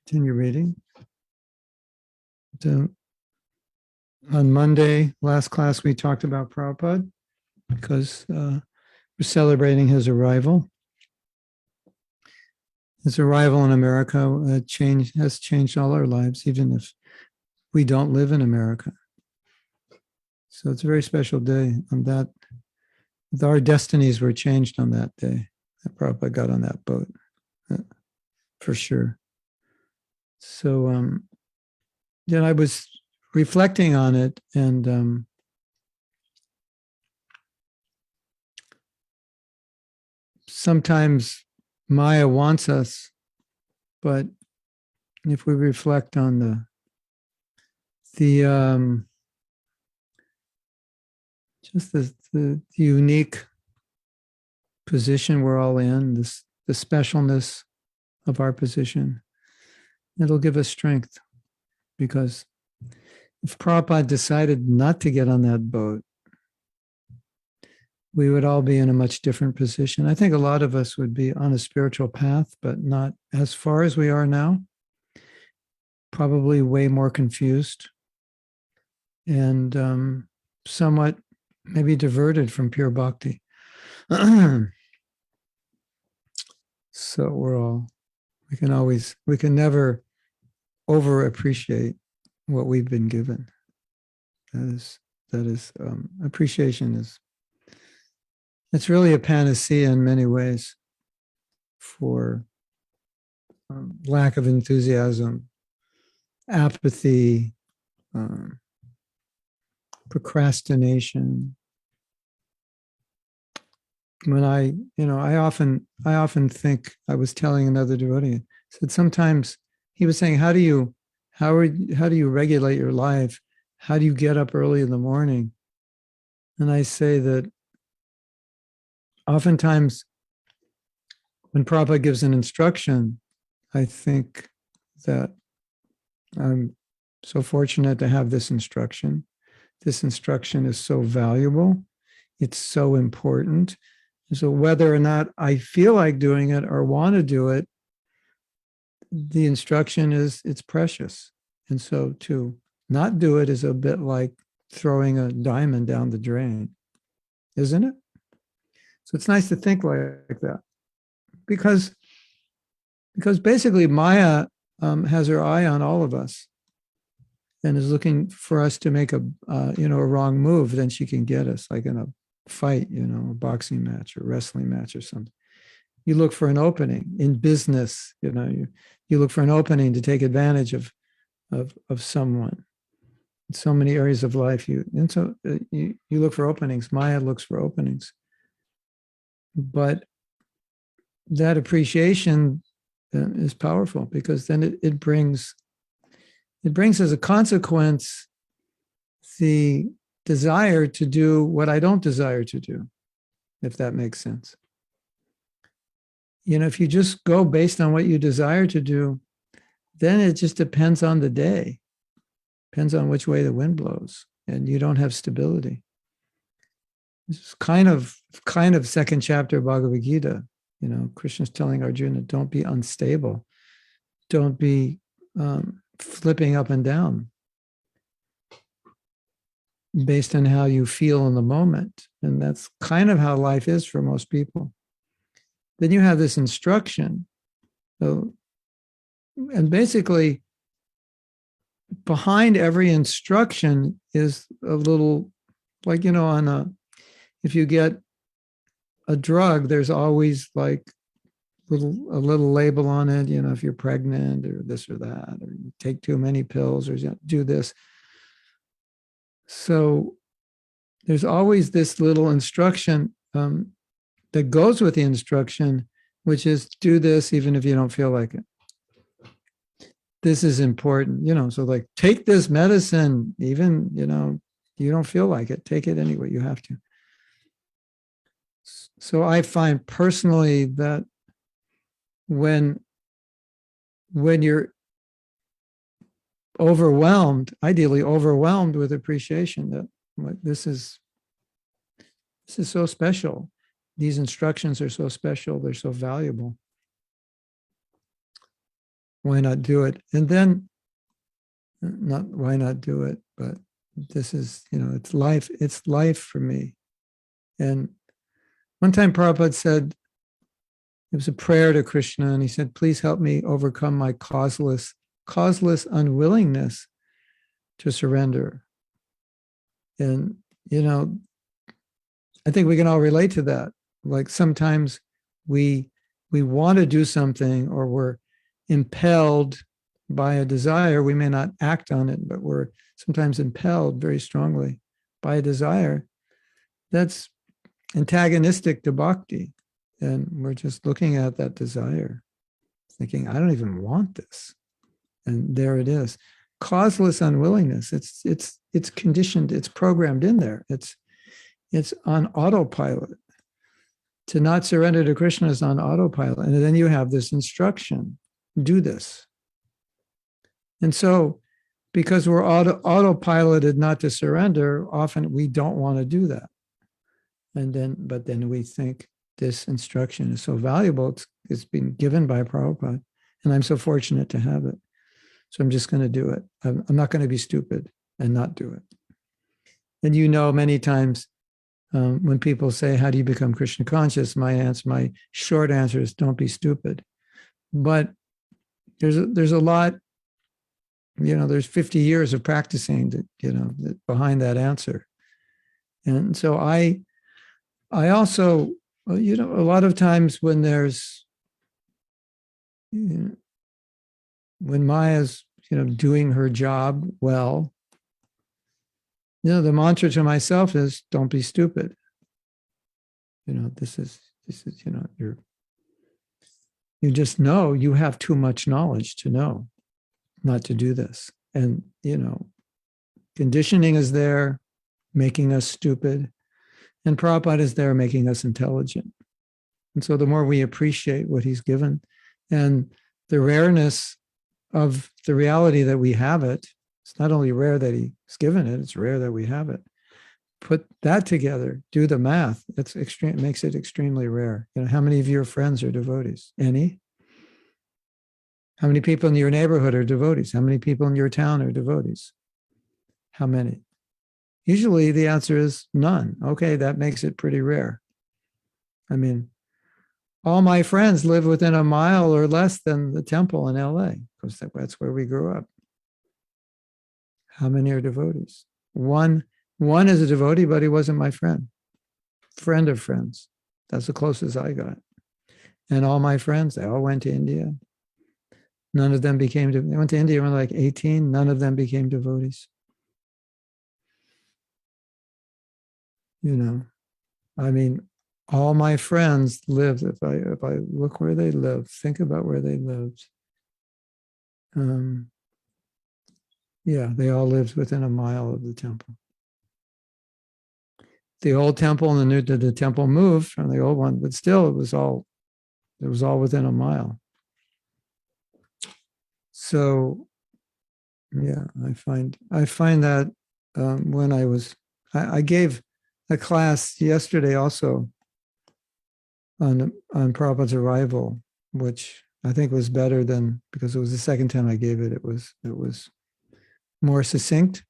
Continue reading. On Monday, last class, we talked about Prabhupada because we're celebrating his arrival. His arrival in America has changed all our lives, even if we don't live in America. So it's a very special day on that. Our destinies were changed on that day. Prabhupada got on that boat, for sure. So then I was reflecting on it, and sometimes Maya wants us, but if we reflect on the unique position we're all in, the specialness of our position, it'll give us strength. Because if Prabhupada decided not to get on that boat, we would all be in a much different position. I think a lot of us would be on a spiritual path, but not as far as we are now. Probably way more confused and somewhat maybe diverted from pure bhakti. So we can never over appreciate what we've been given. That is appreciation it's really a panacea in many ways for lack of enthusiasm, apathy, procrastination. When I often think, I was telling another devotee, said sometimes he was saying, how do you regulate your life? How do you get up early in the morning? And I say that oftentimes when Prabhupada gives an instruction, I think that I'm so fortunate to have this instruction. This instruction is so valuable. It's so important. So whether or not I feel like doing it or want to do it, the instruction it's precious. And so to not do it is a bit like throwing a diamond down the drain, isn't it? So it's nice to think like that, because basically Maya has her eye on all of us and is looking for us to make a wrong move. Then she can get us, like in a fight, a boxing match or wrestling match or something. You look for an opening in business. You look for an opening to take advantage of someone. In so many areas of life, you look for openings. Maya looks for openings. But that appreciation is powerful, because then it brings as a consequence the desire to do what I don't desire to do, if that makes sense. If you just go based on what you desire to do, then it just depends on the day, depends on which way the wind blows, and you don't have stability. It's kind of second chapter of Bhagavad Gita. Krishna's telling Arjuna, don't be unstable. Don't be flipping up and down based on how you feel in the moment. And that's kind of how life is for most people. Then you have this instruction. And basically, behind every instruction is a little, like, if you get a drug, there's always like a little label on it, if you're pregnant or this or that, or you take too many pills, or do this. So there's always this little instruction that goes with the instruction, which is do this even if you don't feel like it. This is important, so like take this medicine, even, you don't feel like it, take it anyway, you have to. So I find personally that when you're overwhelmed, ideally overwhelmed with appreciation, that like, this is so special. These instructions are so special, they're so valuable. why not do it? And then, not why not do it, but this is, it's life for me. And one time Prabhupada said, it was a prayer to Krishna, and he said, please help me overcome my causeless unwillingness to surrender. And, I think we can all relate to that. Like sometimes we want to do something, or we're impelled by a desire. We may not act on it, but we're sometimes impelled very strongly by a desire that's antagonistic to bhakti. And we're just looking at that desire, thinking, I don't even want this. And there it is. Causeless unwillingness. It's conditioned, it's programmed in there. It's on autopilot. To not surrender to Krishna is on autopilot. And then you have this instruction, do this. And so, because we're autopiloted not to surrender, often we don't want to do that. But then we think this instruction is so valuable. It's been given by Prabhupada, and I'm so fortunate to have it. So I'm just going to do it. I'm not going to be stupid and not do it. And many times when people say, how do you become Krishna conscious? My short answer is, don't be stupid. But there's a lot, there's 50 years of practicing that, behind that answer. And so I also, a lot of times when there's, when Maya's, doing her job well, the mantra to myself is, don't be stupid. This is, you just know you have too much knowledge to know not to do this. And, conditioning is there, making us stupid. And Prabhupada is there making us intelligent. And so the more we appreciate what he's given and the rareness of the reality that we have it, it's not only rare that he's given it, it's rare that we have it. Put that together, do the math. It's extreme, makes it extremely rare. How many of your friends are devotees? Any? How many people in your neighborhood are devotees? How many people in your town are devotees? How many? Usually the answer is none. Okay, that makes it pretty rare. I mean, all my friends live within a mile or less than the temple in LA, because that's where we grew up. How many are devotees? One is a devotee, but he wasn't my friend. Friend of friends. That's the closest I got. And all my friends, they all went to India. None of them they went to India when they were like 18. None of them became devotees. I mean, all my friends lived, if I look where they lived, think about where they lived. They all lived within a mile of the temple. The old temple and the temple moved from the old one, but still it was all within a mile. So, I find that when I gave a class yesterday also on Prabhupada's arrival, which I think was better than, because it was the second time I gave it. It was more succinct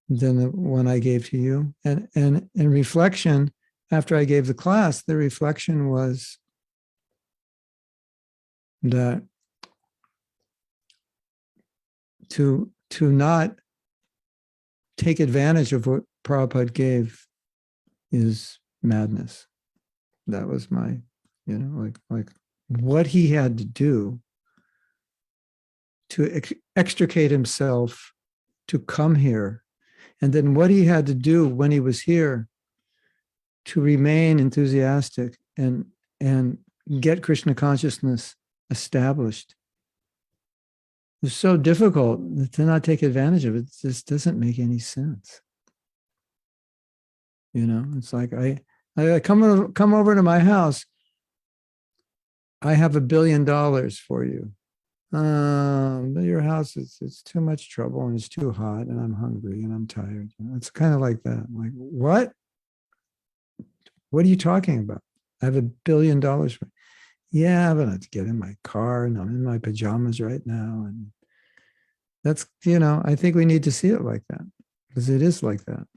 than the one I gave to you. And in reflection, after I gave the class, the reflection was that to not take advantage of what Prabhupada gave is madness. That was my, like what he had to do to extricate himself to come here, and then what he had to do when he was here to remain enthusiastic and get Krishna consciousness established. It's so difficult to not take advantage of it. It just doesn't make any sense. It's like I come over to my house. I have $1 billion for you. Your house it's too much trouble and it's too hot and I'm hungry and I'm tired. It's kind of like that. I'm like, what? What are you talking about? I have $1 billion for you. Yeah, but I have to get in my car and I'm in my pajamas right now. And that's, I think we need to see it like that because it is like that.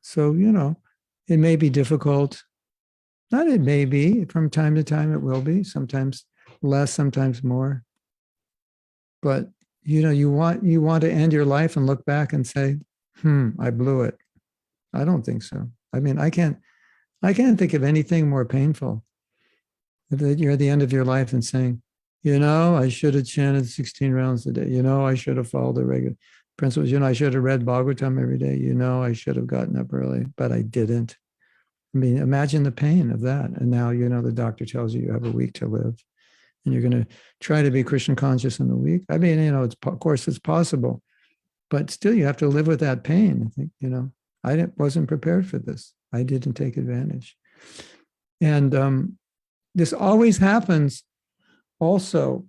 So, it may be difficult. Not it may be. From time to time, it will be. Sometimes less, sometimes more. But, you want to end your life and look back and say, I blew it. I don't think so. I mean, I can't think of anything more painful that you're at the end of your life and saying, I should have chanted 16 rounds a day. I should have followed the regular principles. I should have read Bhagavatam every day. I should have gotten up early, but I didn't. I mean, imagine the pain of that. And now, the doctor tells you have a week to live and you're going to try to be Krishna conscious in the week. I mean, of course it's possible, but still you have to live with that pain. I think, I wasn't prepared for this. I didn't take advantage. And this always happens also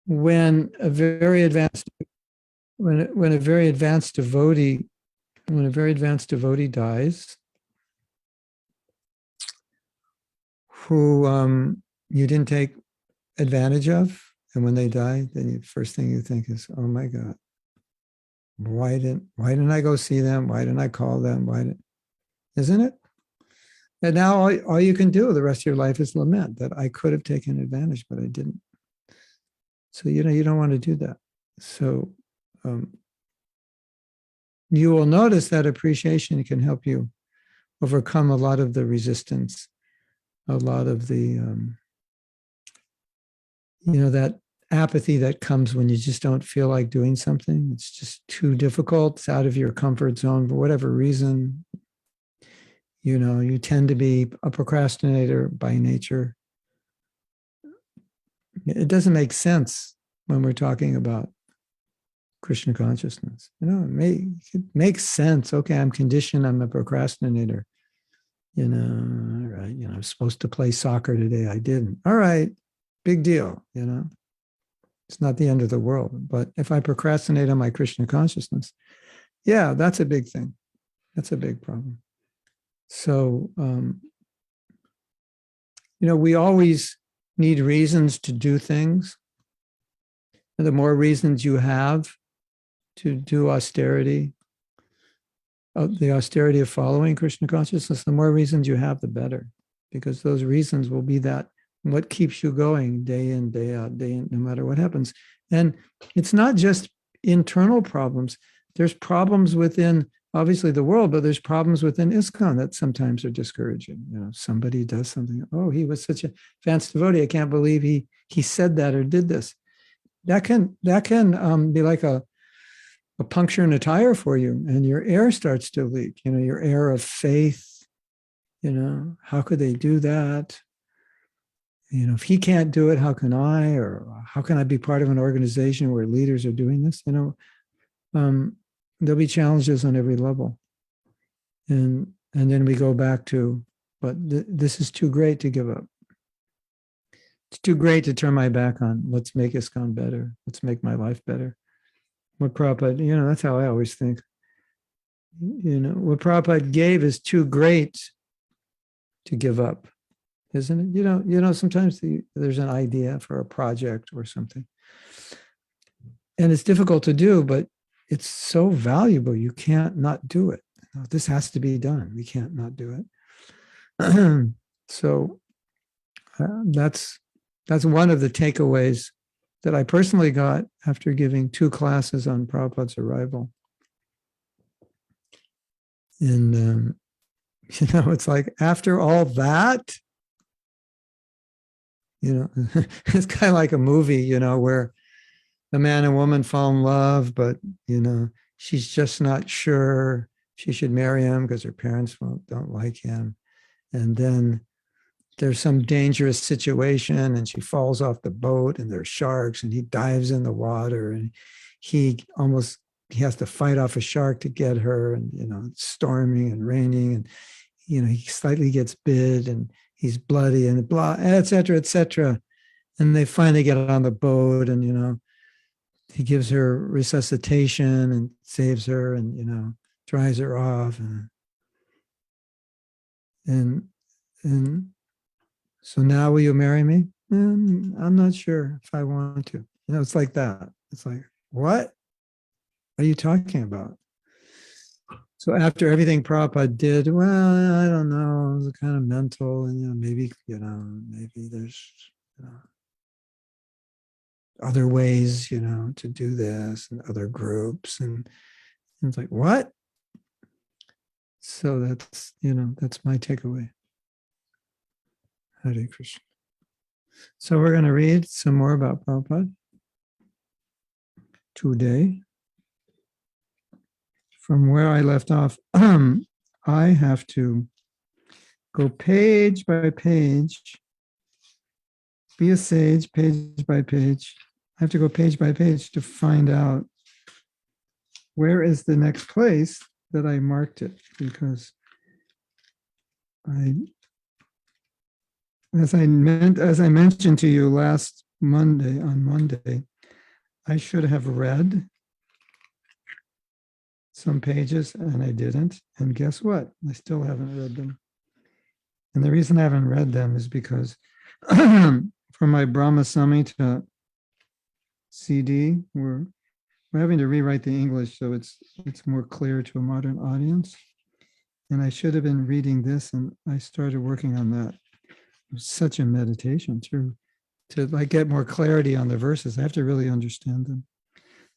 when a very advanced devotee dies, who you didn't take advantage of, and when they die, then the first thing you think is, oh my God, why didn't I go see them? Why didn't I call them? Isn't it? And now all you can do the rest of your life is lament that I could have taken advantage, but I didn't. So, you don't want to do that. So you will notice that appreciation can help you overcome a lot of the resistance, a lot of the, that apathy that comes when you just don't feel like doing something. It's just too difficult. It's out of your comfort zone for whatever reason. You tend to be a procrastinator by nature. It doesn't make sense when we're talking about Krishna consciousness. It makes sense. Okay, I'm conditioned. I'm a procrastinator. Right. I'm supposed to play soccer today. I didn't. All right, big deal. It's not the end of the world. But if I procrastinate on my Krishna consciousness, yeah, that's a big thing. That's a big problem. So, we always need reasons to do things. And the more reasons you have to do austerity, the austerity of following Krishna consciousness, the more reasons you have, the better. Because those reasons will be what keeps you going day in, day out, no matter what happens. And it's not just internal problems. There's problems within, obviously, the world, but there's problems within ISKCON that sometimes are discouraging. Somebody does something. Oh, he was such a advanced devotee. I can't believe he said that or did this. That can be like a puncture in a tire for you, and your air starts to leak. Your air of faith. How could they do that? If he can't do it, how can I? Or how can I be part of an organization where leaders are doing this? There'll be challenges on every level. And then we go back to, but this is too great to give up. It's too great to turn my back on. Let's make ISKCON better. Let's make my life better. What Prabhupada, that's how I always think. What Prabhupada gave is too great to give up, isn't it? Sometimes there's an idea for a project or something. And it's difficult to do, but it's so valuable. You can't not do it. This has to be done. We can't not do it. So that's one of the takeaways that I personally got after giving 2 classes on Prabhupada's arrival. And, it's like after all that, it's kind of like a movie, where the man and woman fall in love, but, she's just not sure she should marry him because her parents don't like him. And then there's some dangerous situation and she falls off the boat and there's sharks and he dives in the water and he has to fight off a shark to get her, and, it's storming and raining and, he slightly gets bit and he's bloody and blah, et cetera, et cetera. And they finally get on the boat and, he gives her resuscitation and saves her and, dries her off. And So now will you marry me? I'm not sure if I want to. It's like that. It's like, what are you talking about? So after everything Prabhupada did, well, I don't know, it was kind of mental, and maybe there's you know, other ways, to do this, and other groups, and it's like, what? So that's my takeaway. Hare Krishna. So we're going to read some more about Prabhupada today. From where I left off, I have to go page by page, be a sage page by page. I have to go page by page to find out where is the next place that I marked it, because as I mentioned to you on Monday, I should have read some pages and I didn't. And guess what? I still haven't read them. And the reason I haven't read them is because for my Brahma Samhita CD, we're having to rewrite the English so it's more clear to a modern audience. And I should have been reading this, and I started working on that. It was such a meditation to like get more clarity on the verses. I have to really understand them.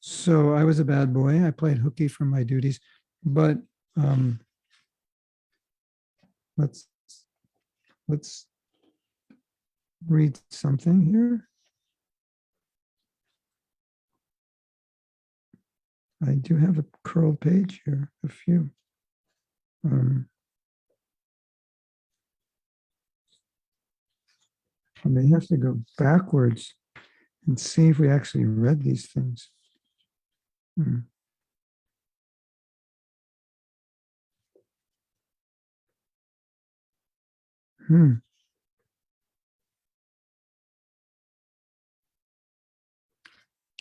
So I was a bad boy. I played hooky for my duties, but let's read something here. I do have a curled page here, a few. I may have to go backwards and see if we actually read these things. Let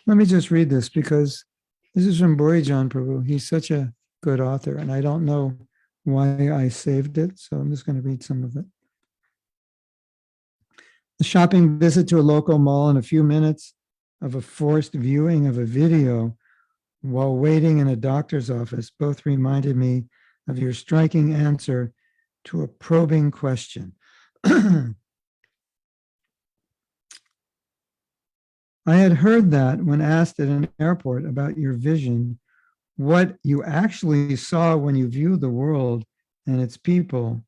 me just read this, because this is from Borijan Prabhu. He's such a good author, and I don't know why I saved it, so I'm just going to read some of it. A shopping visit to a local mall and a few minutes of a forced viewing of a video while waiting in a doctor's office both reminded me of your striking answer to a probing question. I had heard that when asked at an airport about your vision, what you actually saw when you viewed the world and its people,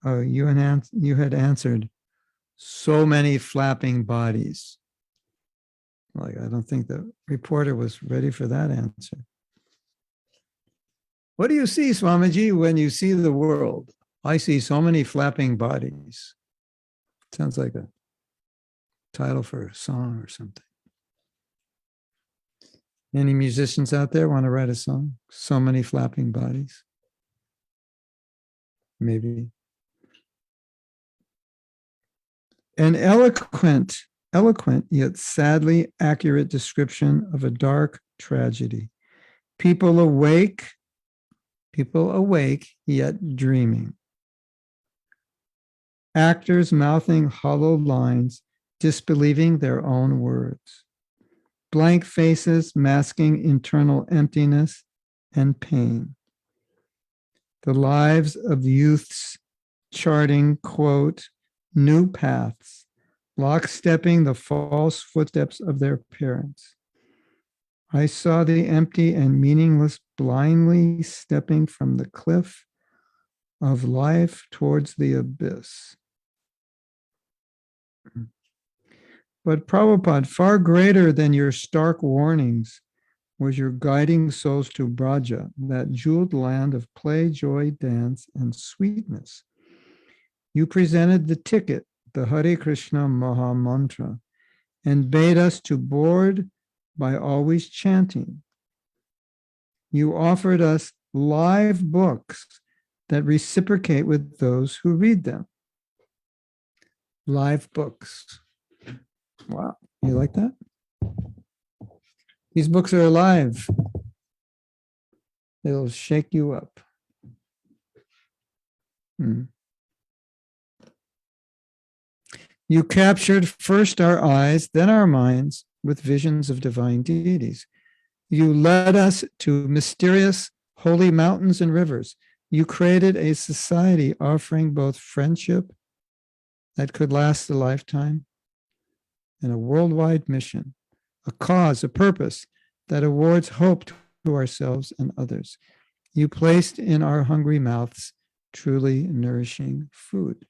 you had answered, so many flapping bodies. Like, I don't think the reporter was ready for that answer. What do you see, Swamiji, when you see the world? I see so many flapping bodies. Sounds like a title for a song or something. Any musicians out there want to write a song? So many flapping bodies. Maybe. An eloquent yet sadly accurate description of a dark tragedy. People awake yet dreaming. Actors mouthing hollow lines, disbelieving their own words. Blank faces masking internal emptiness and pain. The lives of youths charting, quote, new paths, lockstepping the false footsteps of their parents. I saw the empty and meaningless blindly stepping from the cliff of life towards the abyss. But Prabhupada, far greater than your stark warnings, was your guiding souls to Braja, that jeweled land of play, joy, dance, and sweetness. You presented the ticket, the Hare Krishna Maha Mantra, and bade us to board by always chanting. You offered us live books that reciprocate with those who read them. Live books. Wow, you like that? These books are alive. They'll shake you up. You captured first our eyes, then our minds with visions of divine deities. You led us to mysterious holy mountains and rivers. You created a society offering both friendship that could last a lifetime and a worldwide mission, a cause, a purpose that awards hope to ourselves and others. You placed in our hungry mouths truly nourishing food.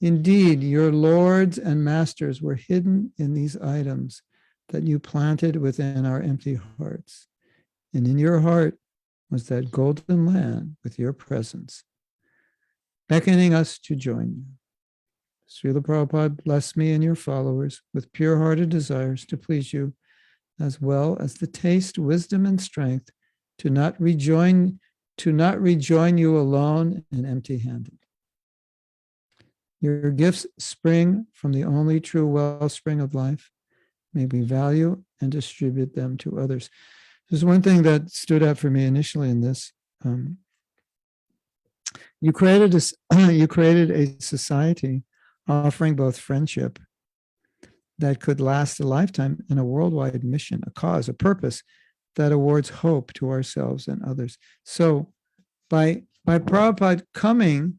Indeed, your lords and masters were hidden in these items that you planted within our empty hearts. And in your heart was that golden land with your presence, beckoning us to join you. Srila Prabhupada, bless me and your followers with pure-hearted desires to please you, as well as the taste, wisdom, and strength to not rejoin you alone and empty-handed. Your gifts spring from the only true wellspring of life. May we value and distribute them to others. There's one thing that stood out for me initially in this. You created a society offering both friendship that could last a lifetime and a worldwide mission, a cause, a purpose that awards hope to ourselves and others. So by Prabhupada coming,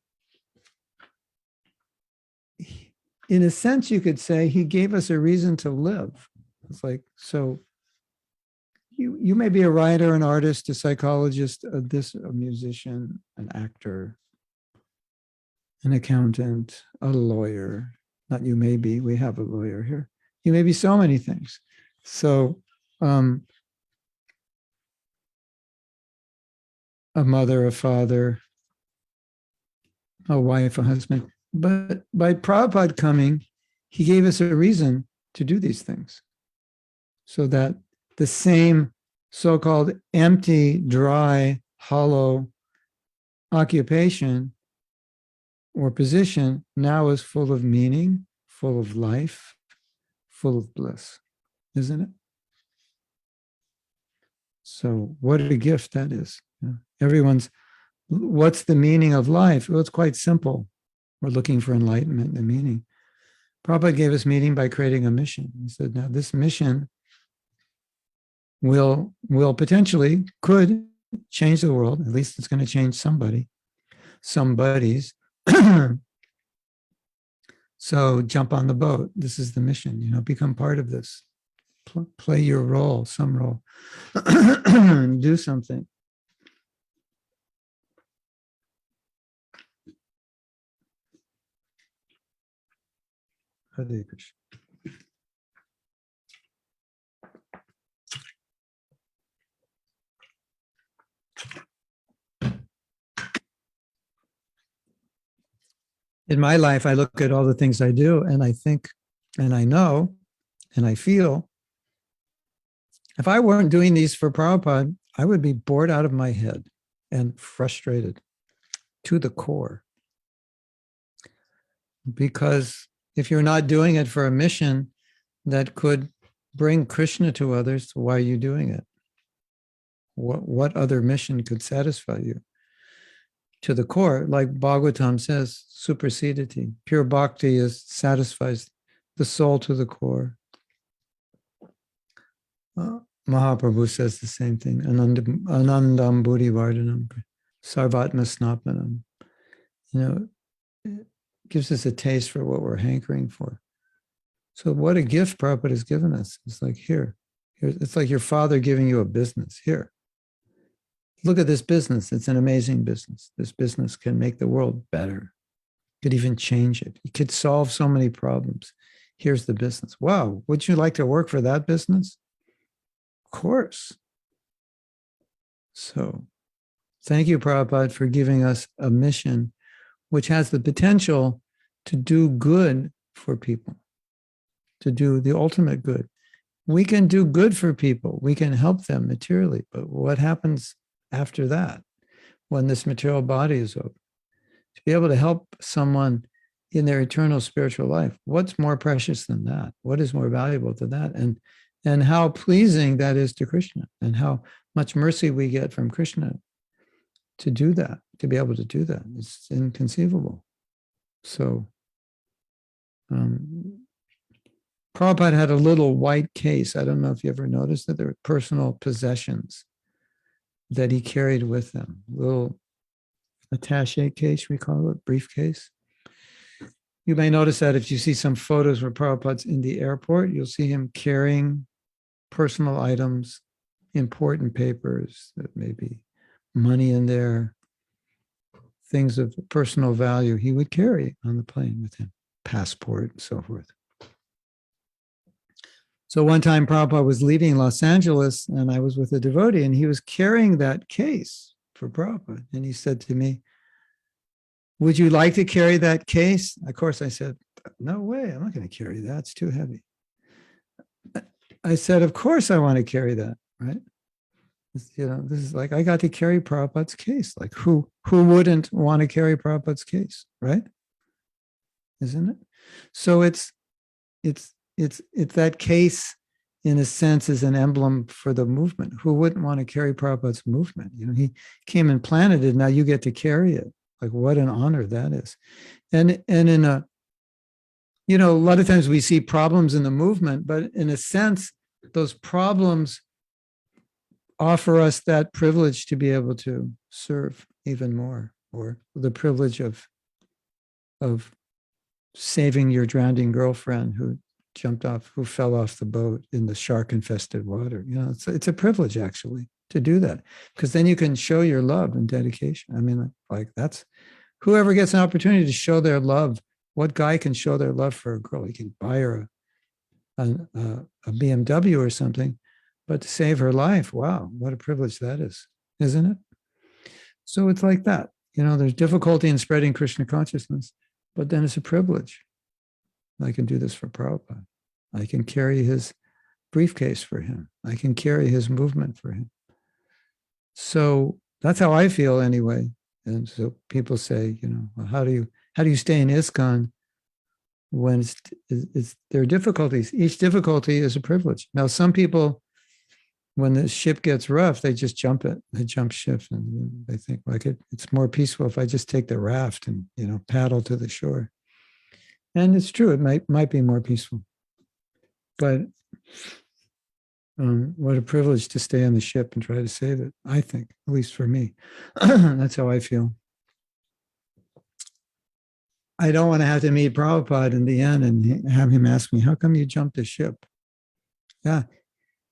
in a sense, you could say he gave us a reason to live. It's like, so you may be a writer, an artist, a psychologist, a musician, an actor, an accountant, a lawyer. Not you may be, we have a lawyer here. You may be so many things. So a mother, a father, a wife, a husband. But by Prabhupada coming, he gave us a reason to do these things so that the same so-called empty, dry, hollow occupation or position now is full of meaning, full of life, full of bliss, isn't it? So what a gift that is. What's the meaning of life? Well, it's quite simple. We're looking for enlightenment and meaning. Prabhupada gave us meaning by creating a mission. He said, now this mission will potentially, could change the world. At least it's going to change somebody's. So jump on the boat. This is the mission, become part of this. Play your role, some role. Do something. Hare Krishna. In my life, I look at all the things I do and I think, and I know, and I feel, if I weren't doing these for Prabhupada, I would be bored out of my head and frustrated to the core. Because if you're not doing it for a mission that could bring Krishna to others, why are you doing it? What other mission could satisfy you? To the core, like Bhagavatam says, supersedity. Pure bhakti satisfies the soul to the core. Mahaprabhu says the same thing. Anandam buddhi vardhanam, sarvatma snapanam. It gives us a taste for what we're hankering for. So what a gift Prabhupada has given us. It's like here. It's like your father giving you a business. Here. Look at this business. It's an amazing business. This business can make the world better. Could even change it. It could solve so many problems. Here's the business. Wow, would you like to work for that business? Of course. So thank you, Prabhupada, for giving us a mission which has the potential to do good for people, to do the ultimate good. We can do good for people. We can help them materially, but what happens after that, when this material body is over? To be able to help someone in their eternal spiritual life, what's more precious than that? What is more valuable than that? And how pleasing that is to Krishna, and how much mercy we get from Krishna to do that, to be able to do that. It's inconceivable. So Prabhupada had a little white case. I don't know if you ever noticed that there were personal possessions that he carried with him. Little attaché case, we call it, briefcase. You may notice that if you see some photos where Prabhupada's in the airport, you'll see him carrying personal items, important papers, that may be money in there, things of personal value he would carry on the plane with him, passport and so forth. So one time Prabhupada was leaving Los Angeles and I was with a devotee and he was carrying that case for Prabhupada. And he said to me, "Would you like to carry that case?" Of course, I said, "No way, I'm not going to carry that. It's too heavy." I said, "Of course I want to carry that, right?" This is like, I got to carry Prabhupada's case. Like who wouldn't want to carry Prabhupada's case, right? Isn't it? So it's that case, in a sense, is an emblem for the movement. Who wouldn't want to carry Prabhupada's movement? He came and planted it. Now you get to carry it. Like what an honor that is. And in a lot of times we see problems in the movement, but in a sense, those problems offer us that privilege to be able to serve even more, or the privilege of saving your drowning girlfriend who fell off the boat in the shark-infested water. It's a privilege actually to do that, because then you can show your love and dedication. I mean, like that's whoever gets an opportunity to show their love. What guy can show their love for a girl? He can buy her a BMW or something, but to save her life, wow, what a privilege that is, isn't it? So it's like that. There's difficulty in spreading Krishna consciousness, but then it's a privilege. I can do this for Prabhupada. I can carry his briefcase for him. I can carry his movement for him. So that's how I feel anyway. And so people say, well, how do you stay in ISKCON when there are difficulties? Each difficulty is a privilege. Now, some people, when the ship gets rough, they just jump it. They jump ship, and they think like it's more peaceful if I just take the raft and paddle to the shore. And it's true, it might be more peaceful. But what a privilege to stay on the ship and try to save it, I think, at least for me. That's how I feel. I don't want to have to meet Prabhupada in the end and have him ask me, "How come you jumped the ship?" Yeah,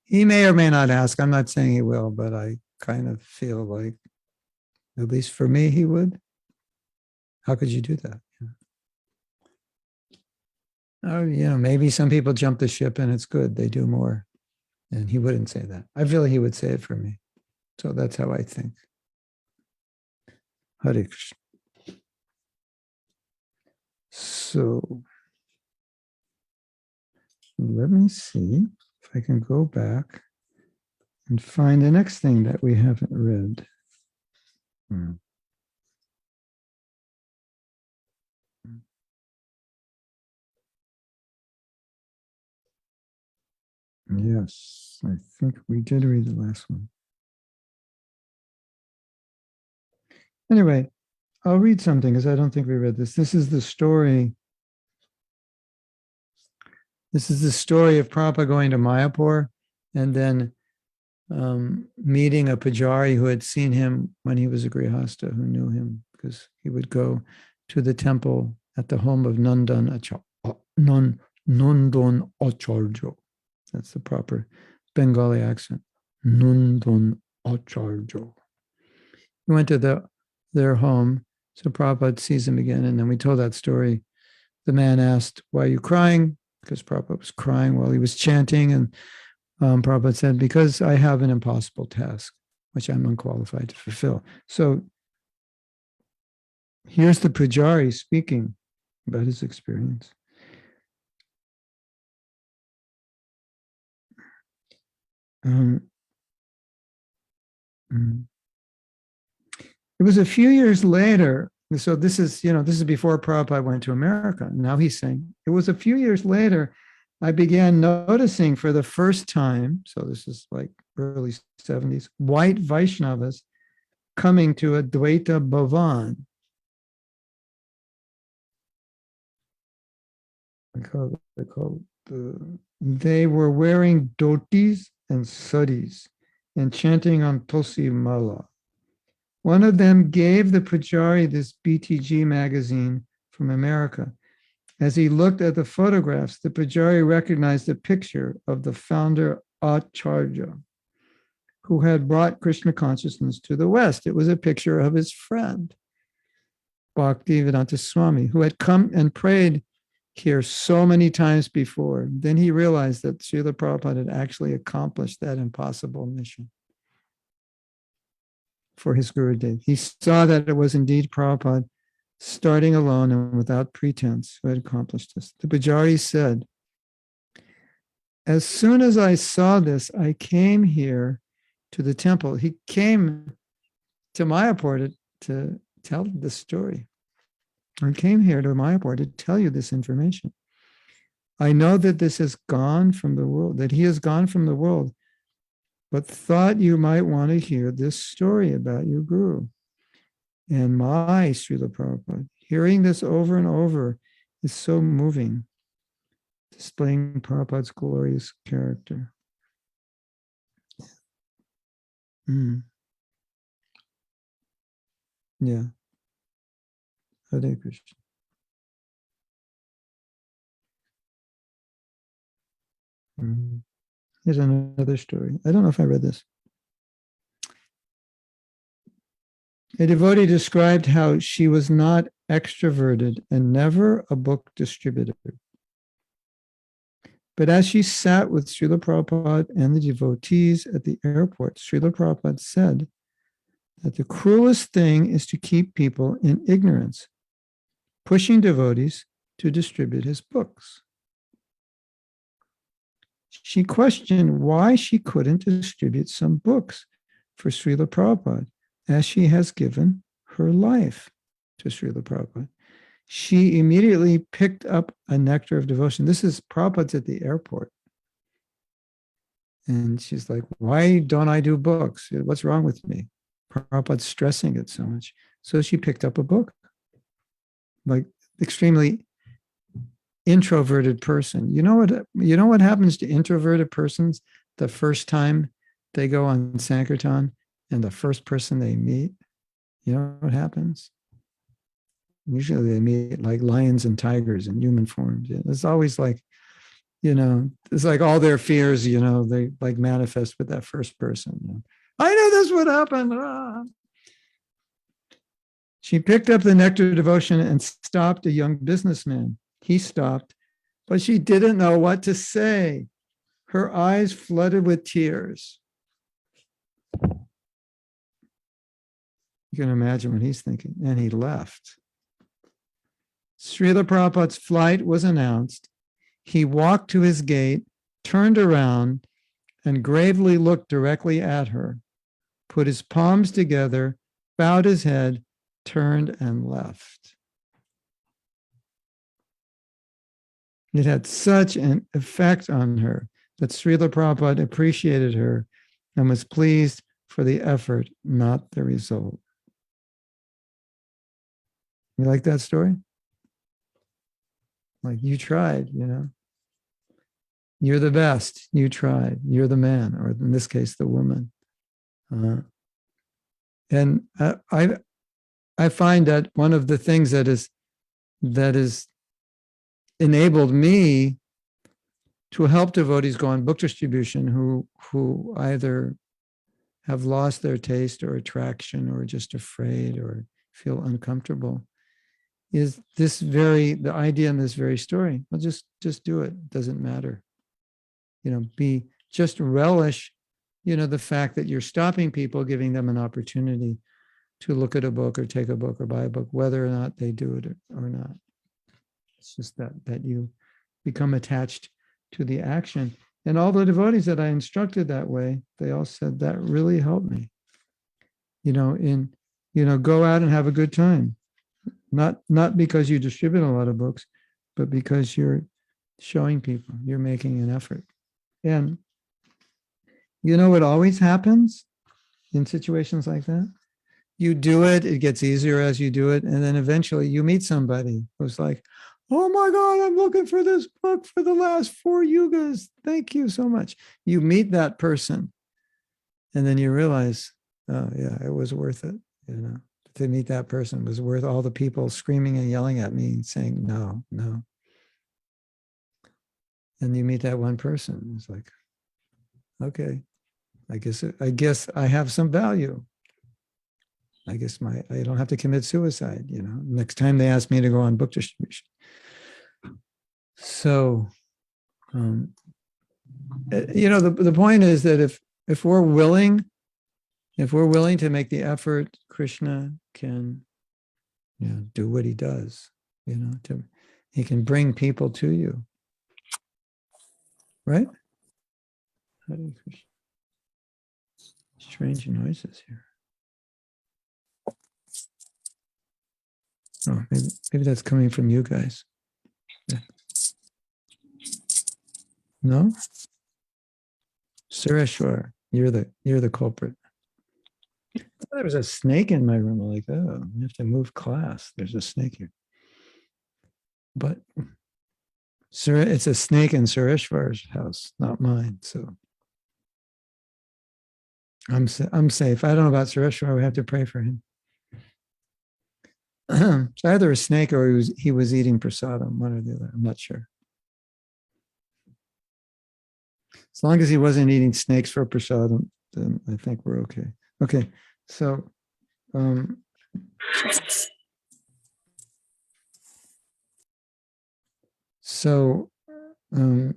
he may or may not ask. I'm not saying he will, but I kind of feel like, at least for me, he would. How could you do that? Maybe some people jump the ship and it's good. They do more. And he wouldn't say that. I feel he would say it for me. So that's how I think. Hare Krishna. So let me see if I can go back and find the next thing that we haven't read. Yes, I think we did read the last one. Anyway, I'll read something because I don't think we read this. This is the story. This is the story of Prabhupada going to Mayapur and then meeting a pujari who had seen him when he was a grihasta, who knew him because he would go to the temple at the home of Nandan Acharya. That's the proper Bengali accent. Nandan Acharya. He went to their home, so Prabhupada sees him again, and then we told that story. The man asked, "Why are you crying?" Because Prabhupada was crying while he was chanting, and Prabhupada said, "Because I have an impossible task, which I'm unqualified to fulfill." So here's the pujari speaking about his experience. It was a few years later. So this is before Prabhupada went to America. Now he's saying, it was a few years later, I began noticing for the first time, so this is like early 70s, white Vaishnavas coming to a Dvaita Bhavan. they were wearing dhotis and saris and chanting on Tulsi Mala. One of them gave the Pujari this BTG magazine from America. As he looked at the photographs, the Pujari recognized a picture of the founder Acharya, who had brought Krishna consciousness to the West. It was a picture of his friend, Bhaktivedanta Swami, who had come and prayed here so many times before. Then he realized that Srila Prabhupada had actually accomplished that impossible mission for his Gurudev. He saw that it was indeed Prabhupada, starting alone and without pretense, who had accomplished this. The Pujari said, as soon as I saw this, I came here to the temple. He came to Mayapur to tell this story. I came here to Mayapur to tell you this information. I know that this has gone from the world, that he has gone from the world, but thought you might want to hear this story about your Guru. And my Srila Prabhupada, hearing this over and over is so moving, displaying Prabhupada's glorious character. Yeah. Hare Krishna. Here's another story. I don't know if I read this. A devotee described how she was not extroverted and never a book distributor. But as she sat with Srila Prabhupada and the devotees at the airport, Srila Prabhupada said that the cruelest thing is to keep people in ignorance, pushing devotees to distribute his books. She questioned why she couldn't distribute some books for Srila Prabhupada, as she has given her life to Srila Prabhupada. She immediately picked up a Nectar of Devotion. This is Prabhupada's at the airport. And she's like, why don't I do books? What's wrong with me? Prabhupada's stressing it so much. So she picked up a book. Like extremely introverted person. You know what happens to introverted persons the first time they go on Sankirtan and the first person they meet? You know what happens? Usually they meet like lions and tigers in human forms. It's always like, it's like all their fears, they like manifest with that first person. I knew this would happen. Ah. She picked up the Nectar Devotion and stopped a young businessman. He stopped, but she didn't know what to say. Her eyes flooded with tears. You can imagine what he's thinking. And he left. Srila Prabhupada's flight was announced. He walked to his gate, turned around, and gravely looked directly at her, put his palms together, bowed his head, turned and left. It had such an effect on her that Srila Prabhupada appreciated her and was pleased for the effort, not the result. You like that story? Like, you tried, You're the best. You tried. You're the man, or in this case, the woman. And I find that one of the things that is enabled me to help devotees go on book distribution who either have lost their taste or attraction or just afraid or feel uncomfortable is the idea in this very story. Well, just do it. It doesn't matter. Just relish, the fact that you're stopping people, giving them an opportunity to look at a book or take a book or buy a book, whether or not they do it or not. It's just that you become attached to the action. And all the devotees that I instructed that way, they all said that really helped me. Go out and have a good time. Not because you distribute a lot of books, but because you're showing people, you're making an effort. And what always happens in situations like that? You do it, it gets easier as you do it, and then eventually you meet somebody who's like, oh my God, I'm looking for this book for the last 4 yugas. Thank you so much. You meet that person and then you realize, oh yeah, it was worth it. You know, to meet that person was worth all the people screaming and yelling at me saying, no, no. And you meet that one person. It's like, okay, I guess I have some value. I guess I don't have to commit suicide, you know. Next time they ask me to go on book distribution. So, you know, the point is that if we're willing to make the effort, Krishna can, you know, do what he does. You know, he can bring people to you, right? Strange noises here. Oh, maybe that's coming from you guys. Yeah. No, Sureshwar, you're the culprit. There was a snake in my room. I'm like, oh, I have to move class. There's a snake here. But it's a snake in Sureshwar's house, not mine. So I'm safe. I don't know about Sureshwar. We have to pray for him. It's either a snake or he was eating prasadam, one or the other. I'm not sure. As long as he wasn't eating snakes for prasadam, then I think we're okay. Okay, so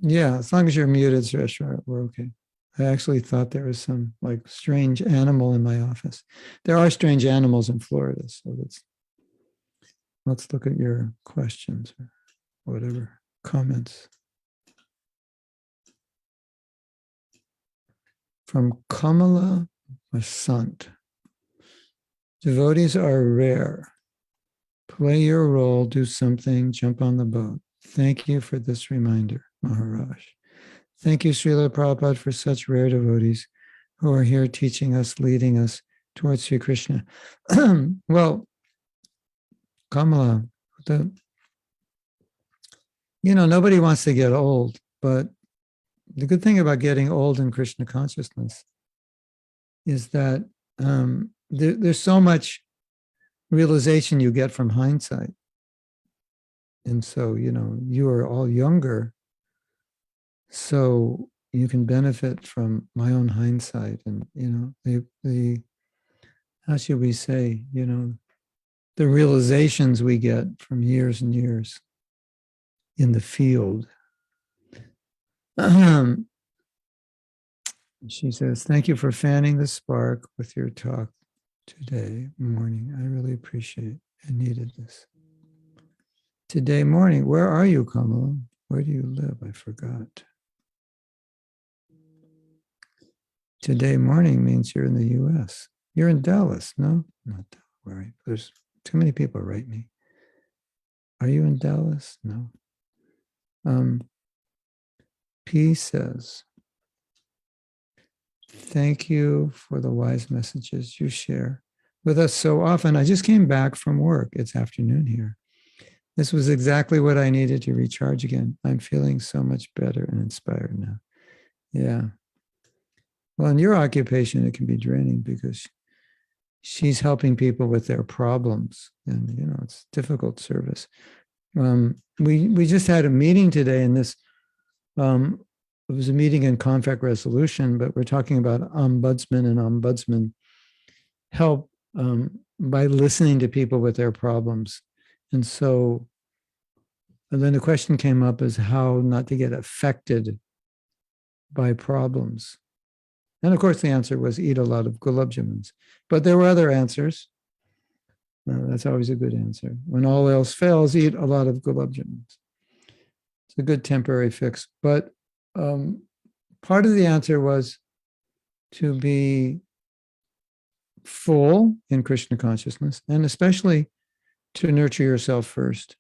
yeah, as long as you're muted, Sureshwar, we're okay. I actually thought there was some like strange animal in my office. There are strange animals in Florida, so let's look at your questions or whatever comments. From Kamala Vasant. Devotees are rare. Play your role, do something, jump on the boat. Thank you for this reminder, Maharaj. Thank you, Srila Prabhupada, for such rare devotees who are here teaching us, leading us towards Sri Krishna. Well, Kamala, nobody wants to get old, but the good thing about getting old in Krishna consciousness is that there's so much realization you get from hindsight. And so, you are all younger, so you can benefit from my own hindsight and, the how should we say, the realizations we get from years and years in the field. She says, thank you for fanning the spark with your talk today morning. I really appreciate it. I needed this. Today morning, where are you, Kamala? Where do you live? I forgot. Today morning means you're in the US. You're in Dallas, no? Not Dallas. Where there's too many people write me. Are you in Dallas? No. P says, thank you for the wise messages you share with us so often. I just came back from work. It's afternoon here. This was exactly what I needed to recharge again. I'm feeling so much better and inspired now. Yeah. Well, in your occupation, it can be draining because she's helping people with their problems. And, it's difficult service. We just had a meeting today in this, it was a meeting in conflict resolution, but we're talking about ombudsman and ombudsman help by listening to people with their problems. And then the question came up is how not to get affected by problems. And of course, the answer was eat a lot of gulab jamuns. But there were other answers. That's always a good answer. When all else fails, eat a lot of gulab jamuns. It's a good temporary fix. But part of the answer was to be full in Krishna consciousness, and especially to nurture yourself first.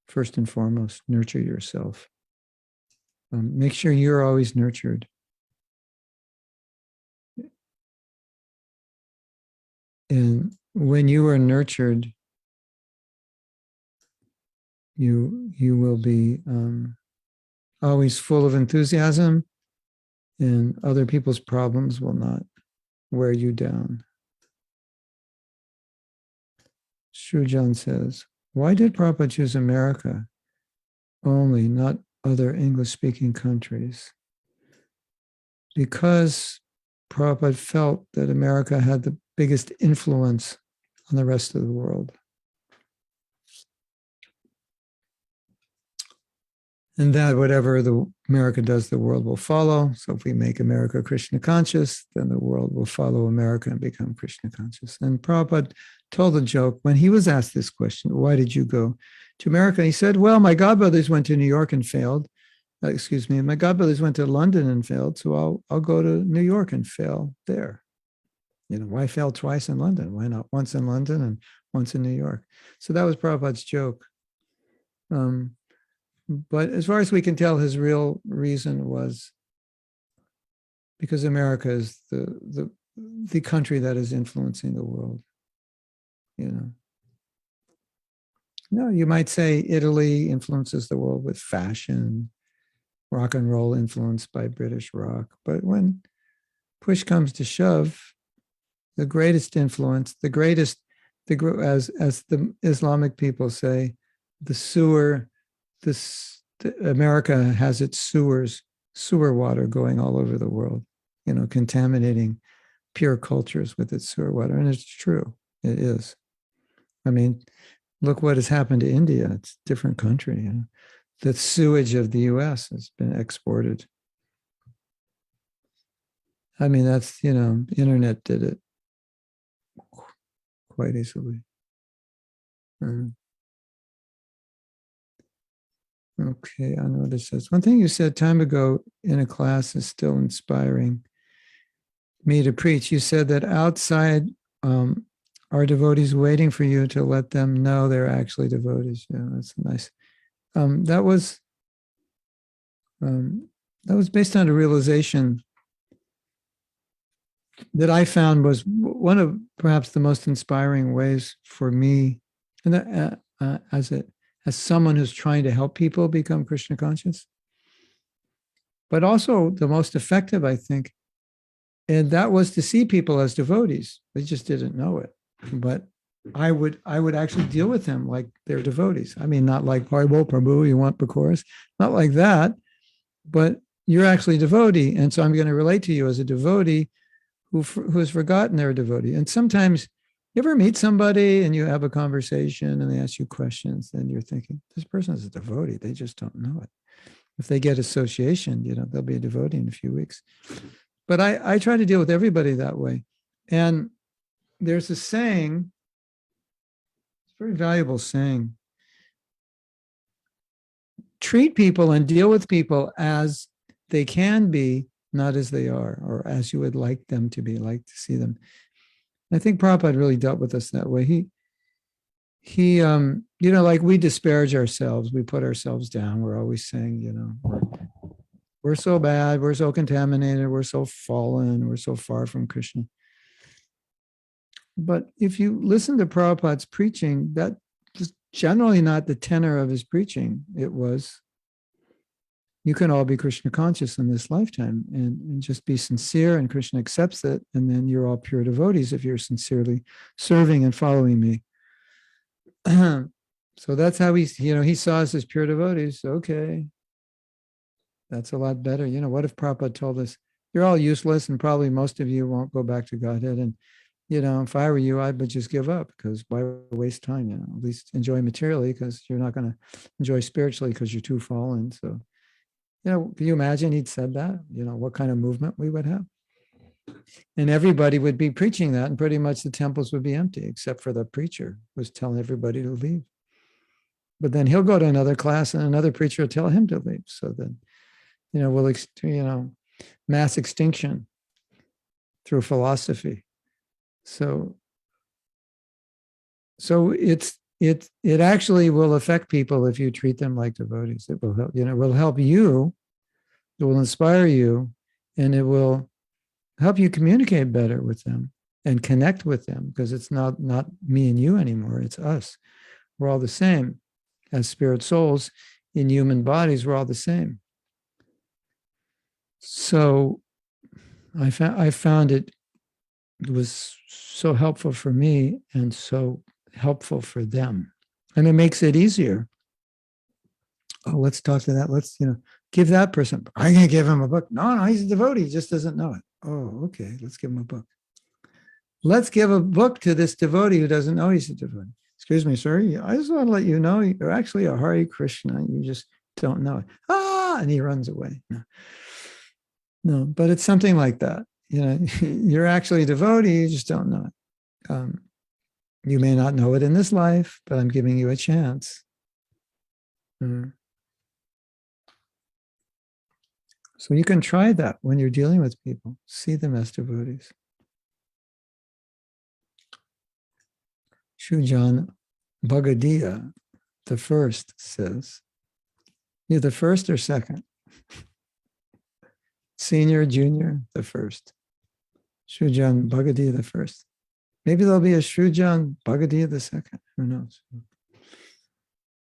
First and foremost, nurture yourself. Make sure you're always nurtured. And when you are nurtured, you will be always full of enthusiasm, and other people's problems will not wear you down. Shujan says, why did Prabhupada choose America only, not other English-speaking countries? Because Prabhupada felt that America had the biggest influence on the rest of the world. And that whatever America does, the world will follow. So if we make America Krishna conscious, then the world will follow America and become Krishna conscious. And Prabhupada told a joke when he was asked this question, why did you go to America? He said, well, my godbrothers went to New York and failed. My godbrothers went to London and failed. So I'll go to New York and fail there. Why fail twice in London? Why not once in London and once in New York? So that was Prabhupada's joke. But as far as we can tell, his real reason was because America is the country that is influencing the world. No, you might say Italy influences the world with fashion, rock and roll influenced by British rock. But when push comes to shove, the greatest influence, as the Islamic people say, America has its sewer water going all over the world, contaminating pure cultures with its sewer water. And it's true, it is. I mean, look what has happened to India. It's a different country. The sewage of the US has been exported. I mean, that's, internet did it quite easily. Okay, I know this says, one thing you said time ago in a class is still inspiring me to preach. You said that outside are devotees waiting for you to let them know they're actually devotees. Yeah, that's nice. That was based on a realization that I found was one of perhaps the most inspiring ways for me, and that, as someone who's trying to help people become Krishna conscious, but also the most effective, I think, and that was to see people as devotees. They just didn't know it, but I would actually deal with them like they're devotees. I mean, not like, well, Prabhu, you want Bakoras? Not like that, but you're actually a devotee, and so I'm going to relate to you as a devotee who has forgotten they're a devotee. And sometimes you ever meet somebody and you have a conversation and they ask you questions, and you're thinking, this person is a devotee. They just don't know it. If they get association, they'll be a devotee in a few weeks. But I try to deal with everybody that way. And there's a saying, it's a very valuable saying, treat people and deal with people as they can be, not as they are, or as you would like them to be, like to see them. I think Prabhupada really dealt with us that way. He like we disparage ourselves, we put ourselves down. We're always saying, we're so bad, we're so contaminated, we're so fallen, we're so far from Krishna. But if you listen to Prabhupada's preaching, that was generally not the tenor of his preaching. It was, you can all be Krishna conscious in this lifetime and just be sincere, and Krishna accepts it. And then you're all pure devotees if you're sincerely serving and following me. So that's how he saw us as pure devotees. Okay, that's a lot better. What if Prabhupada told us, you're all useless and probably most of you won't go back to Godhead. And, if I were you, I would just give up, because why waste time? At least enjoy materially, because you're not going to enjoy spiritually because you're too fallen. So, can you imagine he'd said that? What kind of movement we would have? And everybody would be preaching that, and pretty much the temples would be empty, except for the preacher who was telling everybody to leave. But then he'll go to another class and another preacher will tell him to leave. So then, we'll, mass extinction through philosophy. So it actually will affect people if you treat them like devotees. It will help, it will help you, it will inspire you, and it will help you communicate better with them and connect with them, because it's not me and you anymore, it's us. We're all the same. as spirit souls in human bodies, we're all the same. So I found it was so helpful for me and so helpful for them. And it makes it easier. Oh, let's talk to that. Let's, give that person. I'm going to give him a book. No, he's a devotee. He just doesn't know it. Oh, okay. Let's give him a book. Let's give a book to this devotee who doesn't know he's a devotee. Excuse me, sir. I just want to let you know you're actually a Hare Krishna. You just don't know it. And he runs away. No, but it's something like that. You're actually a devotee. You just don't know it. You may not know it in this life, but I'm giving you a chance. So you can try that when you're dealing with people. See them as devotees. Shujan Bhagadiya, the first, says, you're the first or second? Senior, junior, the first. Shujan Bhagadiya, the first. Maybe there'll be a Shujan Bhagadiya, the second. Who knows?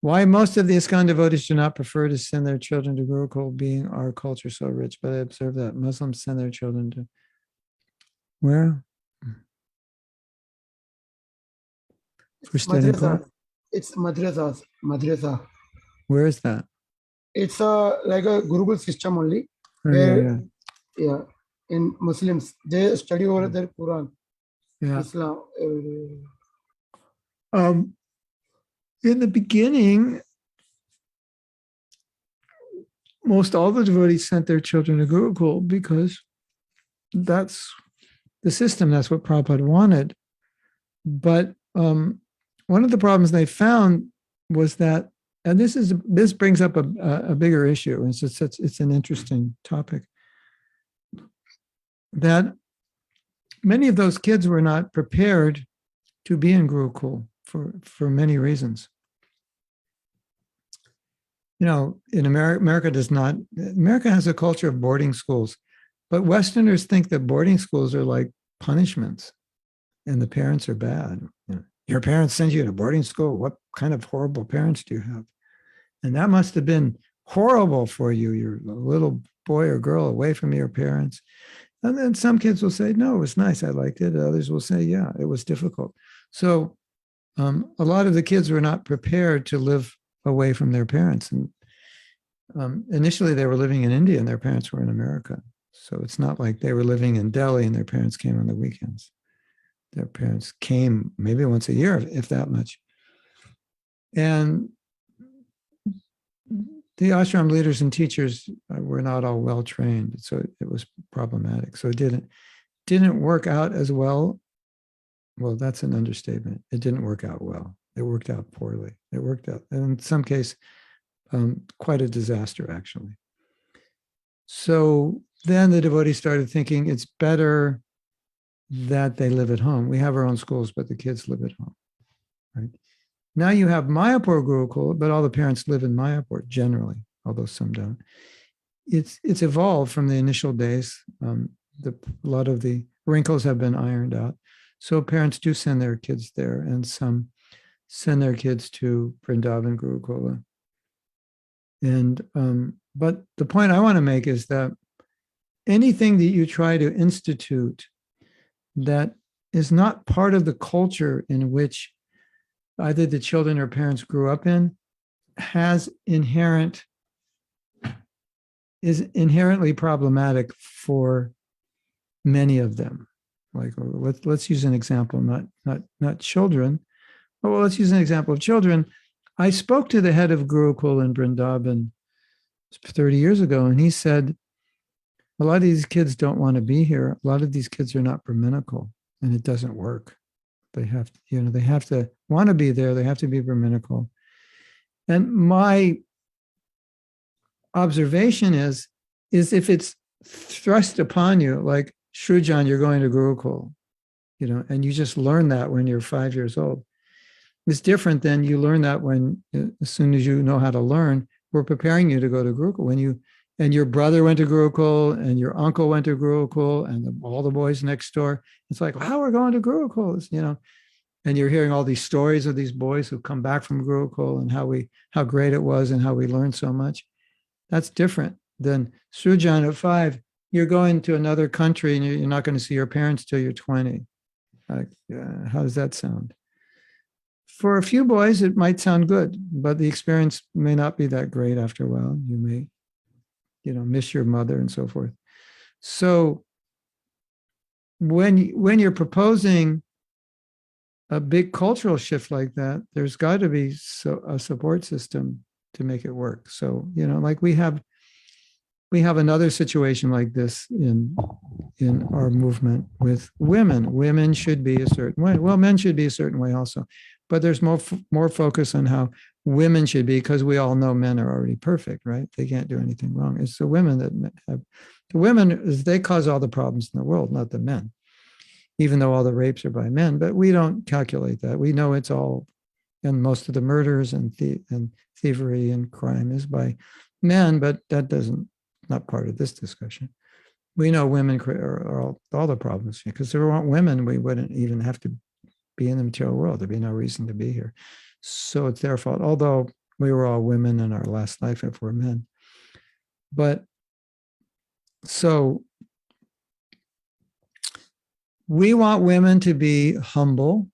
Why most of the ISKCON devotees do not prefer to send their children to Gurukul, being our culture so rich, but I observe that Muslims send their children to where? For studying Madrasa. It's madrasa. Madrasa. Where is that? It's like a Gurukul system only. Oh, Where, yeah. In Muslims, they study over their Quran, Islam. In the beginning, most all the devotees sent their children to Gurukul because that's the system. That's what Prabhupada wanted. But one of the problems they found was that, and this brings up a bigger issue, and it's an interesting topic, that many of those kids were not prepared to be in Gurukul for many reasons. In America America has a culture of boarding schools, but Westerners think that boarding schools are like punishments and the parents are bad. Your parents send you to boarding school. What kind of horrible parents do you have? And that must have been horrible for you. You're a little boy or girl away from your parents. And then some kids will say, no, it was nice. I liked it. Others will say, yeah, it was difficult. So a lot of the kids were not prepared to live away from their parents. And initially they were living in India and their parents were in America. So it's not like they were living in Delhi and their parents came on the weekends. Their parents came maybe once a year, if that much. And the ashram leaders and teachers were not all well trained. So it was problematic. So it didn't work out as well. Well, that's an understatement. It didn't work out well. It worked out poorly. It worked out, and in some case, quite a disaster, actually. So then the devotees started thinking it's better that they live at home. We have our own schools, but the kids live at home, right? Now you have Mayapur Gurukul, but all the parents live in Mayapur generally, although some don't. It's evolved from the initial days. A lot of the wrinkles have been ironed out. So parents do send their kids there, and some send their kids to Vrindavan Gurukula. And but the point I want to make is that anything that you try to institute that is not part of the culture in which either the children or parents grew up in is inherently problematic for many of them. Like, let's use an example, not children. Well, let's use an example of children. I spoke to the head of Gurukul in Vrindavan 30 years ago, and he said, a lot of these kids don't want to be here. A lot of these kids are not Brahminical, and it doesn't work. They have to want to be there. They have to be Brahminical. And my observation is if it's thrust upon you, like, Shrujan, you're going to Gurukul, and you just learn that when you're 5 years old. It's different than you learn that when, as soon as you know how to learn, we're preparing you to go to Gurukul. And your brother went to Gurukul, and your uncle went to Gurukul, and all the boys next door. It's like, wow, we're going to Gurukul. and you're hearing all these stories of these boys who come back from Gurukul and how great it was and how we learned so much. That's different than Srujan at 5. You're going to another country and you're not going to see your parents till you're 20. Like, how does that sound? For a few boys, it might sound good, but the experience may not be that great after a while. You may, miss your mother and so forth. So when you're proposing a big cultural shift like that, there's got to be a support system to make it work. So, like we have another situation like this in our movement with women. Women should be a certain way. Well, men should be a certain way also, but there's more focus on how women should be, because we all know men are already perfect, right? They can't do anything wrong. It's the women they cause all the problems in the world, not the men. Even though all the rapes are by men, but we don't calculate that. We know it's all, and most of the murders and thievery and crime is by men, but that not part of this discussion. We know women are all the problems, because if there weren't women, we wouldn't even have to be in the material world. There'd be no reason to be here. So it's their fault, although we were all women in our last life if we're men. But so we want women to be humble.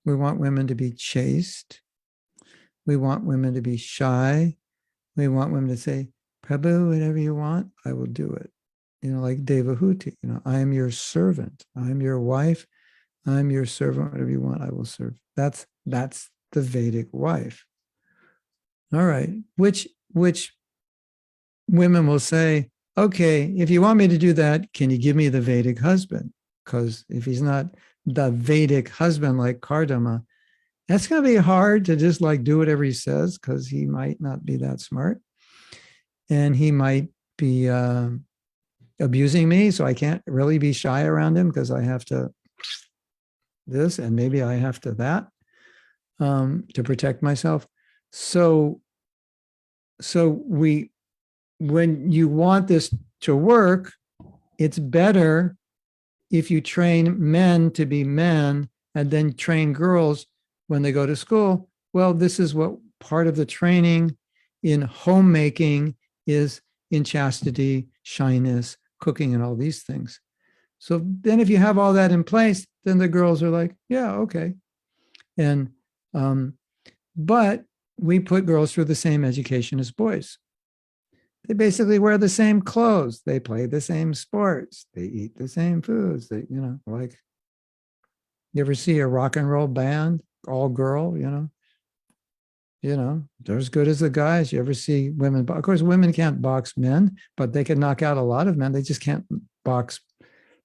We want women to be chaste. We want women to be shy. We want women to say, Prabhu, whatever you want, I will do it. Like Devahuti, I am your servant. I'm your wife. I'm your servant. Whatever you want, I will serve. That's the Vedic wife. All right. Which women will say, okay, if you want me to do that, can you give me the Vedic husband? Because if he's not the Vedic husband like Kardama, that's going to be hard to just like do whatever he says, because he might not be that smart. And he might be abusing me. So I can't really be shy around him, because I have to this and maybe I have to that to protect myself. So when you want this to work, it's better if you train men to be men and then train girls when they go to school. Well, this is what part of the training in homemaking is, in chastity, shyness, cooking, and all these things. So then if you have all that in place, then the girls are like, yeah, okay. And, but we put girls through the same education as boys. They basically wear the same clothes. They play the same sports. They eat the same foods. They, like, you ever see a rock and roll band, all girl, they're as good as the guys. You ever see women? Of course, women can't box men, but they can knock out a lot of men. They just can't box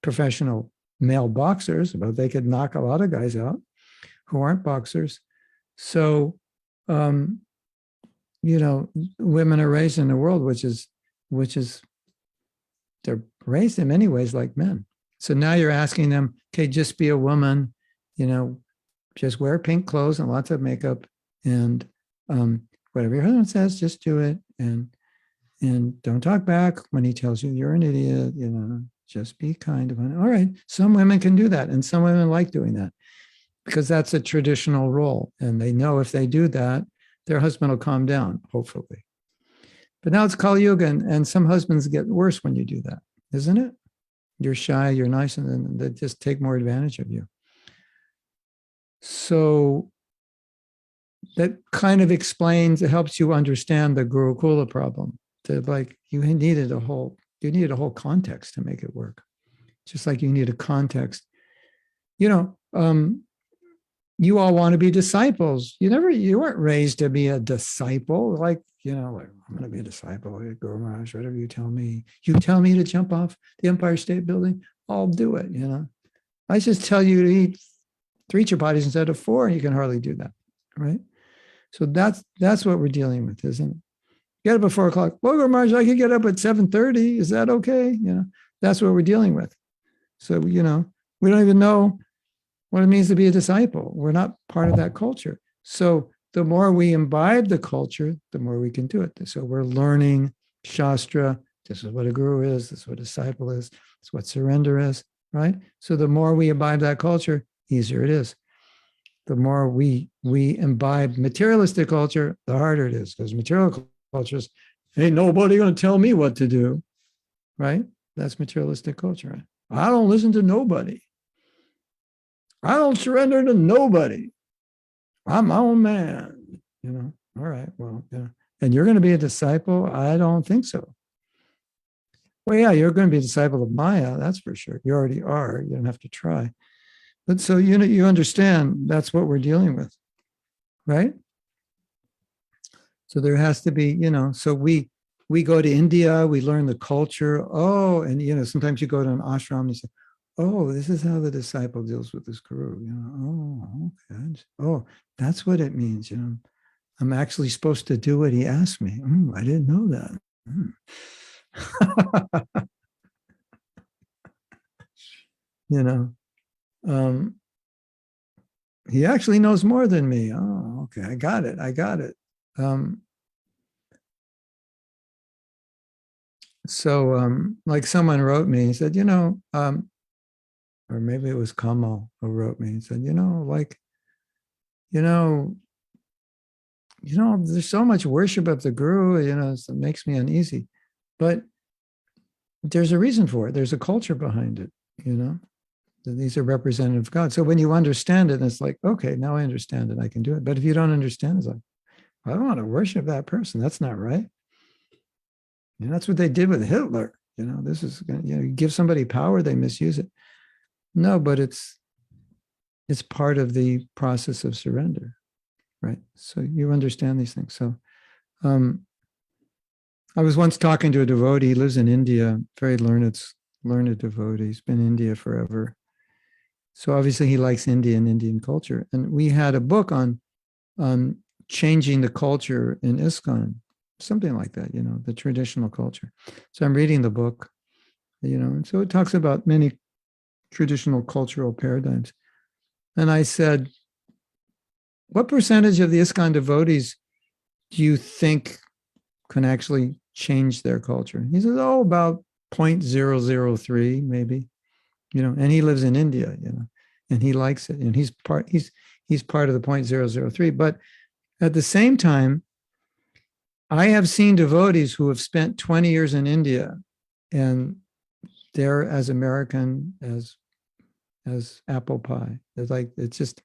professional male boxers, but they could knock a lot of guys out who aren't boxers. So, women are raised in a world which is they're raised in many ways like men. So now you're asking them, okay, just be a woman, just wear pink clothes and lots of makeup, and whatever your husband says, just do it, and don't talk back when he tells you you're an idiot, just be kind of it. All right, some women can do that, and some women like doing that because that's a traditional role, and they know if they do that, their husband will calm down, hopefully. But now it's Kali Yuga, and some husbands get worse when you do that, isn't it? You're shy, you're nice, and then they just take more advantage of you. So that kind of explains, it helps you understand the Gurukula problem. You needed a whole context to make it work. Just like you need a context. You all want to be disciples. You weren't raised to be a disciple. Like I'm going to be a disciple. Guru Maharaj, whatever you tell me. You tell me to jump off the Empire State Building, I'll do it. I just tell you to eat 3 chapatis instead of 4, and you can hardly do that, right? So that's what we're dealing with, isn't it? Get up at 4 o'clock. Well, Guru Maharaj, I could get up at 7:30. Is that okay? That's what we're dealing with. So we don't even know what it means to be a disciple. We're not part of that culture. So the more we imbibe the culture, the more we can do it. So we're learning Shastra. This is what a guru is. This is what a disciple is. This is what surrender is, right? So the more we imbibe that culture, easier it is. The more we imbibe materialistic culture, the harder it is, because material culture is, ain't nobody going to tell me what to do, right? That's materialistic culture. Right? I don't listen to nobody. I don't surrender to nobody. I'm my own man. All right, well, and you're going to be a disciple? I don't think so. Well, yeah, you're going to be a disciple of Maya, that's for sure. You already are. You don't have to try. But so you understand that's what we're dealing with, right? So there has to be, so we go to India, we learn the culture. Oh, and sometimes you go to an ashram and you say, oh, this is how the disciple deals with this guru. Oh, okay. Oh, that's what it means. I'm actually supposed to do what he asked me. I didn't know that. He actually knows more than me. Oh, okay. I got it. Like someone wrote me, he said, or maybe it was Kamal who wrote me and said, there's so much worship of the guru, it makes me uneasy. But there's a reason for it. There's a culture behind it, These are representative of God. So when you understand it, it's like, okay, now I understand it. I can do it. But if you don't understand, it's like, I don't want to worship that person. That's not right. That's what they did with Hitler. This is, you give somebody power, they misuse it. No, but it's part of the process of surrender, right? So you understand these things. So I was once talking to a devotee. He lives in India, very learned devotee. He's been in India forever. So obviously he likes India and Indian culture. And we had a book on changing the culture in ISKCON, something like that, the traditional culture. So I'm reading the book, and so it talks about many traditional cultural paradigms. And I said, what percentage of the ISKCON devotees do you think can actually change their culture? He says, about 0.003 maybe, and he lives in India, and he likes it. And he's part of the 0.003. But at the same time, I have seen devotees who have spent 20 years in India, and they're as American as apple pie. It's just,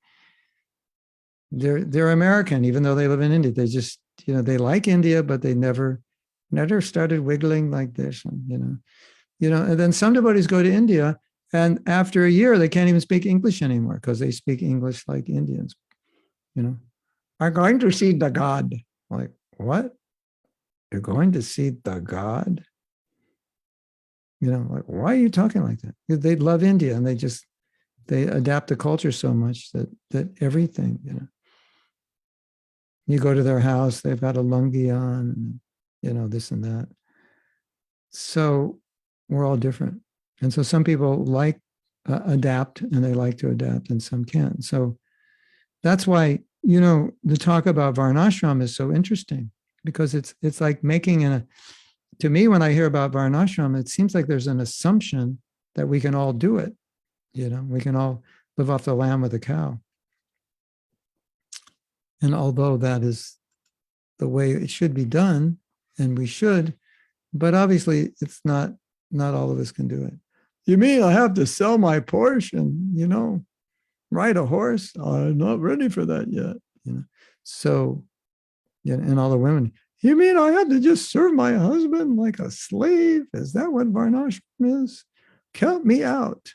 they're American, even though they live in India. They just, they like India, but they never started wiggling like this, and then some devotees go to India, and after a year, they can't even speak English anymore because they speak English like Indians, are going to see the God. Like, what? You're going to see the God? Like, why are you talking like that? Because they love India, and they adapt the culture so much that everything, you go to their house, they've got a lungi on, this and that. So we're all different. And so some people like adapt, and they like to adapt, and some can't. So that's why, the talk about Varnashram is so interesting, because it's like making to me, when I hear about Varnashram, it seems like there's an assumption that we can all do it. We can all live off the lamb with the cow. And although that is the way it should be done, and we should, but obviously it's not all of us can do it. You mean I have to sell my Porsche and, ride a horse? I'm not ready for that yet. So, and all the women, you mean I have to just serve my husband like a slave? Is that what Varnashram is? Count me out.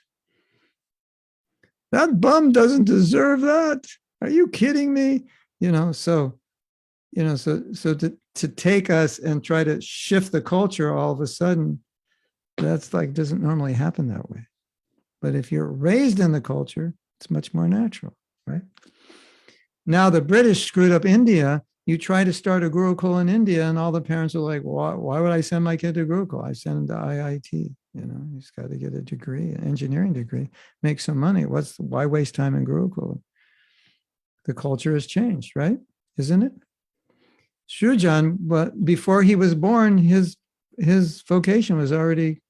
That bum doesn't deserve that. Are you kidding me? So to take us and try to shift the culture all of a sudden, that's like, doesn't normally happen that way. But if you're raised in the culture, it's much more natural, right? Now the British screwed up India. You try to start a Gurukul in India, and all the parents are like, why would I send my kid to Gurukul? I send him to IIT. He's got to get a degree, an engineering degree, make some money. Why waste time in Gurukul? The culture has changed, right? Isn't it? Shujan, but before he was born, his vocation was already,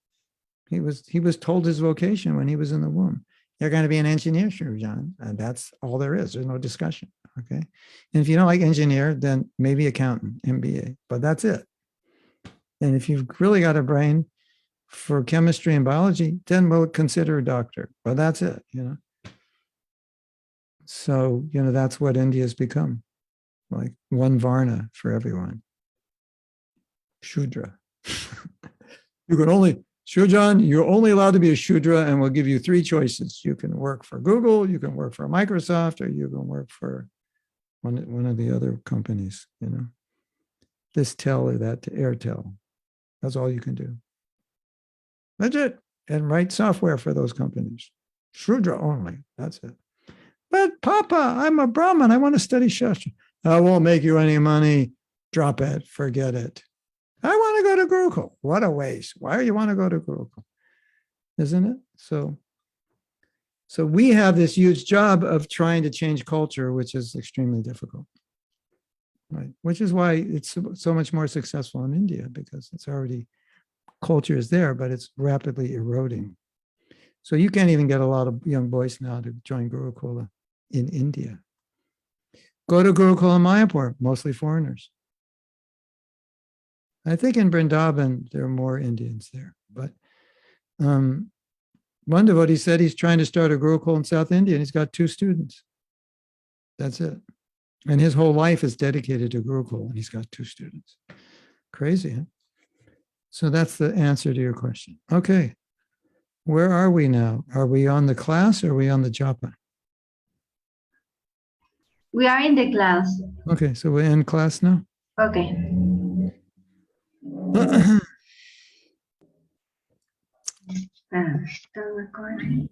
he was told his vocation when he was in the womb. You're going to be an engineer, sure, John. And that's all there is. There's no discussion. Okay. And if you don't like engineer, then maybe accountant, MBA, but that's it. And if you've really got a brain for chemistry and biology, then we'll consider a doctor. But that's it, you know. So, you know, that's what India's become, like one Varna for everyone. Shudra. You can only, Shujan, you're only allowed to be a Shudra, and we'll give you three choices. You can work for Google, you can work for Microsoft, or you can work for one of the other companies, you know, this Tel or that Airtel. That's all you can do. That's it. And write software for those companies. Shudra only. That's it. But Papa, I'm a Brahmin. I want to study Shastra. I won't make you any money. Drop it. Forget it. I want to go to Gurukul. What a waste. Why do you want to go to Gurukul? Isn't it? So we have this huge job of trying to change culture, which is extremely difficult. Right. Which is why it's so much more successful in India, because it's already, culture is there, but it's rapidly eroding. So you can't even get a lot of young boys now to join Gurukula in India. Go to Gurukula Mayapur, mostly foreigners. I think in Vrindavan, there are more Indians there. But one devotee said he's trying to start a Gurukul in South India, and he's got 2 students. That's it. And his whole life is dedicated to Gurukul, and he's got 2 students. Crazy, huh? So that's the answer to your question. Okay. Where are we now? Are we on the class or are we on the japa? We are in the class. Okay, so we're in class now. Okay. Start recording.